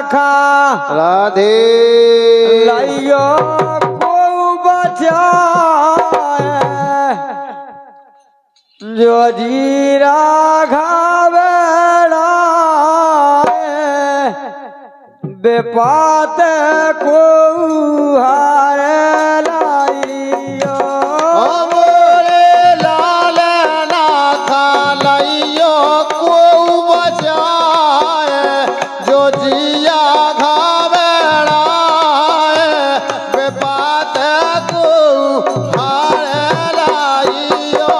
राखा राधे लाइयो को बचाए जो जीरा घावेड़ा बेपात को हारे लाइयो मोरे लाल नाथा लाइयो को बचाए जो जिया घावेड़ा बेबात को हारे लाइयो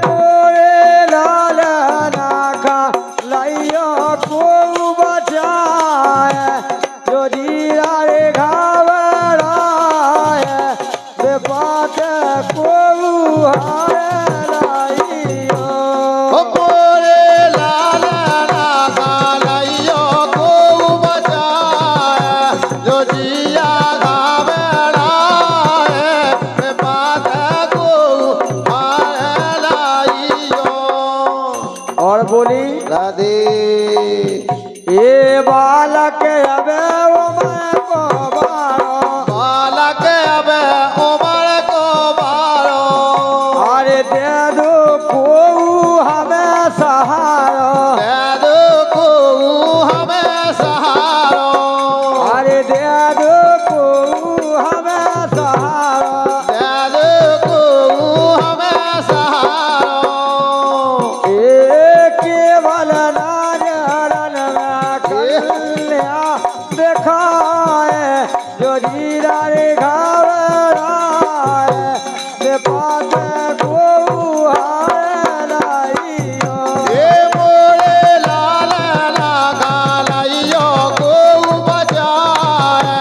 मोरे लाल नाखा लाइयो को बचाए जो जीरा रे घावड़ा बेपात को हारे लाइयो मोरे लाल नाथा लाइयो को बचाए जो जिया घावेड़ा बेबात को हारे लाइयो और बोली राधे ये बालक अबे वो मैं को बारो बालक अब उमर को बारो अरे दे दो को हमें सहारो दे दो को हमें सहारो अरे दे दो को हमें सहारो दे दो को हमें सहारो केवल नारायण कल्या दिखाए जो जीरा रे घावड़ाए बेपात को हारे लाइयो ये मोरे लाल नागा लाइयो को बचाए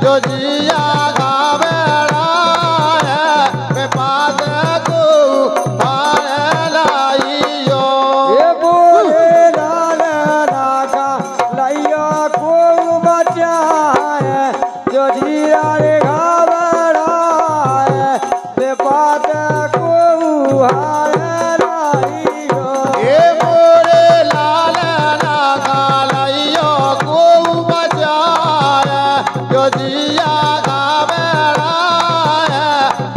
जो जिया घावेड़ा बेपात को हारे लाइयो ये बोले लाल नागा लाइयो को बचाए जो जीरा रे घावड़ाए बेपात को हारे लाइयो ये मोरे लाल नागा लाइयो को बचाए जो जिया घावेड़ा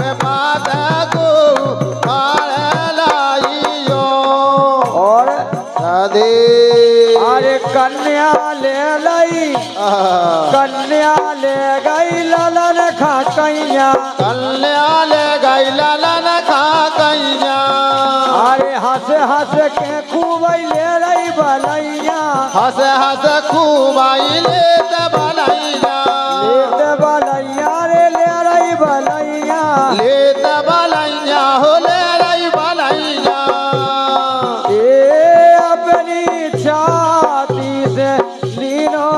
बेपात को हारे लाइयो और राधे अरे कन्या ले लई कन्या ले गई ललन खकैया कन्या ले गई ललन खा कैया अरे हंस हंस के खूब ले रही बलैया हंस हंस खूबाई लेत बनैया लेत बलैया रे ले रही बलैया लेत बनैया हो ले रही बनैया ए अपनी छाती से लीनो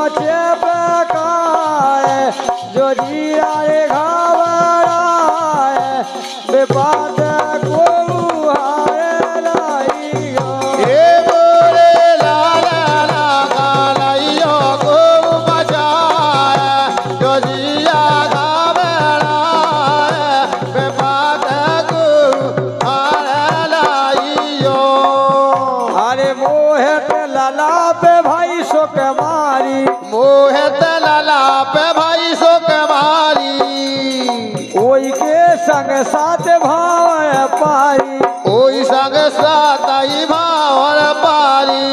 चपकाए जो जीरा रे घावड़ाए बेपात को हारे लाइयो ये मोरे लाल नागा लाइयो को बचाए जो जिया घावेड़ा बेबात को हारे लाइयो अरे मोहे पे लला पे भाई शोक मारी मोहित लला पे भाई शोक मारी ओई के संग साथ भाव पारी ओई संग साताई भावर पारी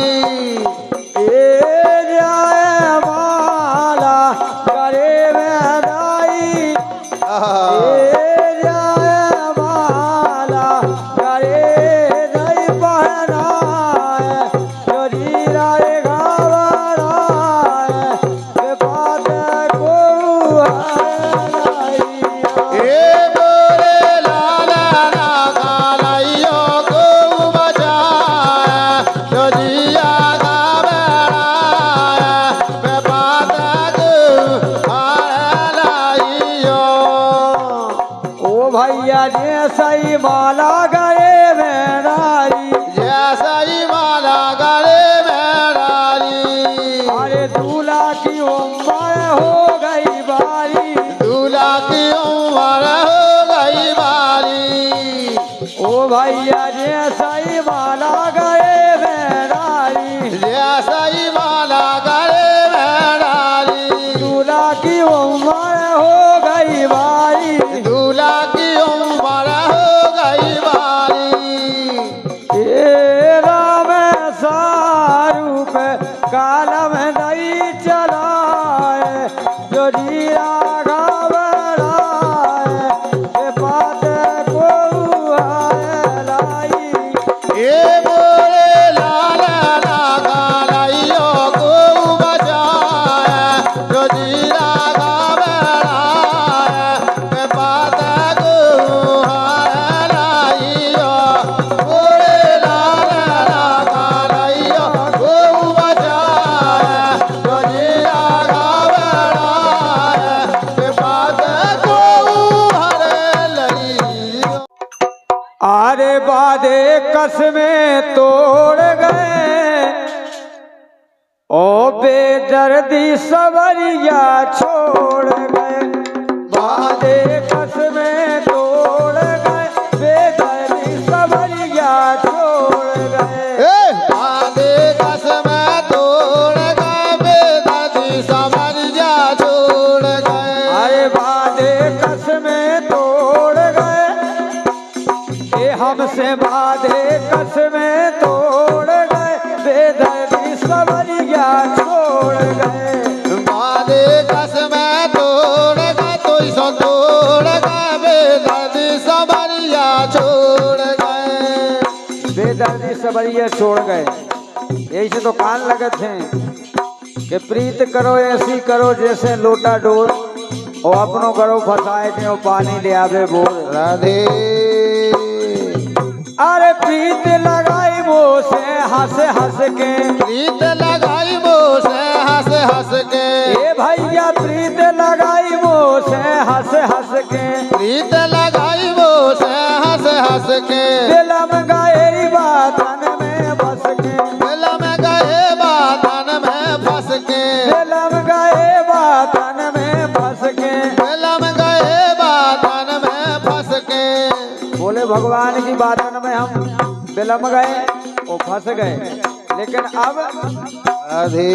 ए जाए माला करे में दाई ए जाए माला करे नहीं पहनाए जो जीरा रे घावड़ाए बेपात को हारे लाइयो ये मोरे लाल नागा लाइयो को बचाए जो जिया घावेड़ा बेबात को हारे लाइयो ओ भैया जे सही माला गए में नारी जैसा ही माला गले में डाली अरे दूल्हा की उम्र हो गई बारी दूल्हा की उम्र हो गई बारी ओ भैया जे सही माला गए में नारी जैसा ही माला गले रूप कालम नहीं चलाए जो जी राघव राय ये बात को आए लाई ए मोरे लाल लागा लाइयो को बचाए जो जी राघव राय के बात को हाय लाइयो मोरे लाल लागा लाइयो को बचाए जो जी राघव राय के बात को हर लइयो आरे बादे कसमें तोड़ गए ओ बेदर्दी सवरिया छोड़ गए बादे कसमें तोड़ गए बेदर्दी सवरिया छोड़ गए बांधे कसम तोड़ गए बेदर्दी समरिया छोड़ गए अरे बादे कसमें तोड़ गए ये हमसे बादे कसमें तोड़ गए बेदर्दी सवरिया छोड़ गए बांधे कसम तोड़ गए तो सो तोड़ गए बेदर्दी समरिया छोड़ गए बेदर्दी सवरिया छोड़ गए यही से तो कान लगे थे कि प्रीत करो ऐसी करो जैसे लोटा डोर और अपनों करो फसाए के पानी ले आवे बोर राधे अरे प्रीत लगाई वो से हंस हंस के प्रीत लगाई मोह से हंस हंस के ए भैया प्रीत लगाई वो से हंस हंस के प्रीत लगाई मोह से हंस हंस के दिलम गए बातन में बस के दिल में गए बातन में फंस के दिलम गए बातन में बस के दिल में गए बातन में फंस के बोले भगवान की बातन में हम बिलम गए वो फंस गए लेकिन अब राधे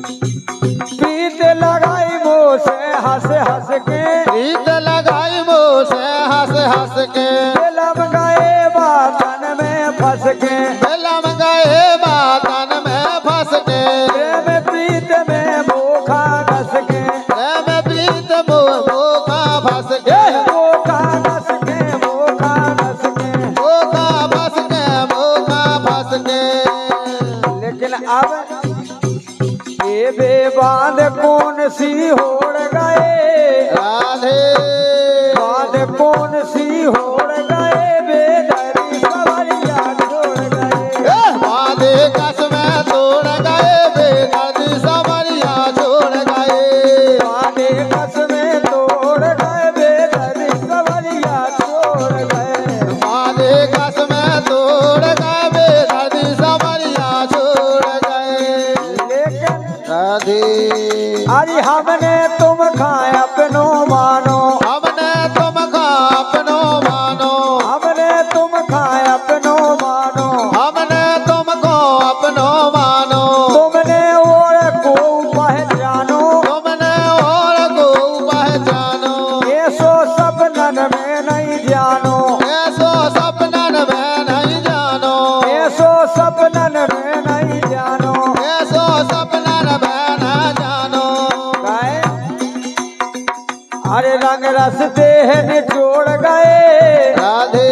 प्रीत लगाई वो से हंस हंस के प्रीत लगाई मोह से हंस हंस के दिलम गए बातन में फंस के दिल में गए बातन में फंस के प्रेम प्रीत में मोखा घस के प्रेम प्रीत मोह का फंस के मोखा घस के मोखा घस के मोह का फंस के मोह का फंस के लेकिन अब ये बेबाद कौन सी होड़ गए राधे बाद कौन सी होड़ गए बेदरी सवरिया छोड़ गए बांधे कसम तोड़ गए बेदर्दी समरिया छोड़ गए बादे कसमें तोड़ गए बेदरी सवरिया छोड़ गए बांधे कसम तोड़ गए बेदर्दी समरिया छोड़ गए लेकिन राधे अरे हमने तुम खाए अपनो मानो हमने तुम का अपनो मानो हमने तुम खाए अपनो मानो हमने तुमको अपनो मानो तुमने और को पहचानो तुमने और को पहचानो ये सो सपनन में नहीं जानो ऐसो सपनन में नहीं जानो ये सो सपनन में नहीं जानो ऐसो सपनन में न जानो गाए अरे रंग रस देह निचोड़ गए राधे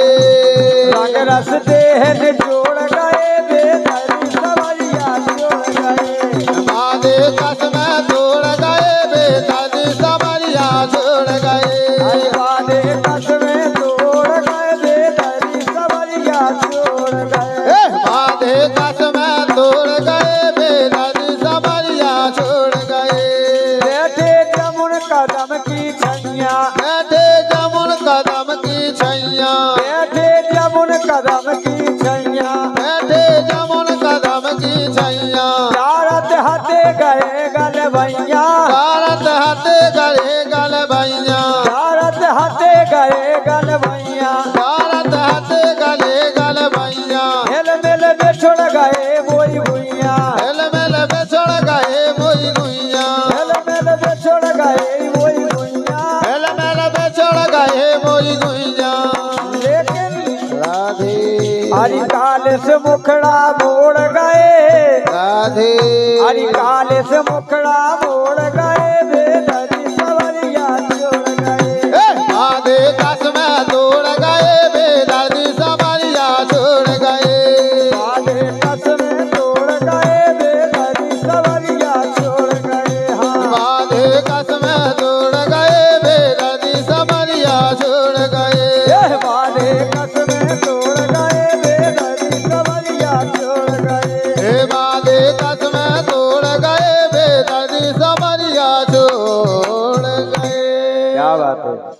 रंग रस देह निचोड़ गए बेदरी सवरिया छोड़ गए बांधे कसम तोड़ गए बेदर्दी समरिया छोड़ गए अरे बादे कसमें तोड़ गए बेदरी सवरिया छोड़ गए बांधे कसम तोड़ गए बेदर्दी समरिया छोड़ गए बैठे जमुन कदम की छैया बैठे जमुन कदम की छैया बैठे जमुन कदम की छैया बैठे जमुन कदम की छैया चारत हते गए गल भैया भारत हाथे गले गल भैया चारत हते गए गल भैया भारत हाथे गले गल भैया हिल मिल बिछुड़ गए वही भुइया हेल मेल बेचड़ गए मोई गुइया हिल मिल बिछुड़ गए वही भुइया हेल मेल बेचड़ गए मोई गुइया लेकिन राधे हरि काल से मुखड़ा मोड़ गए राधे अरे काले से मुखड़ा मोड़ गए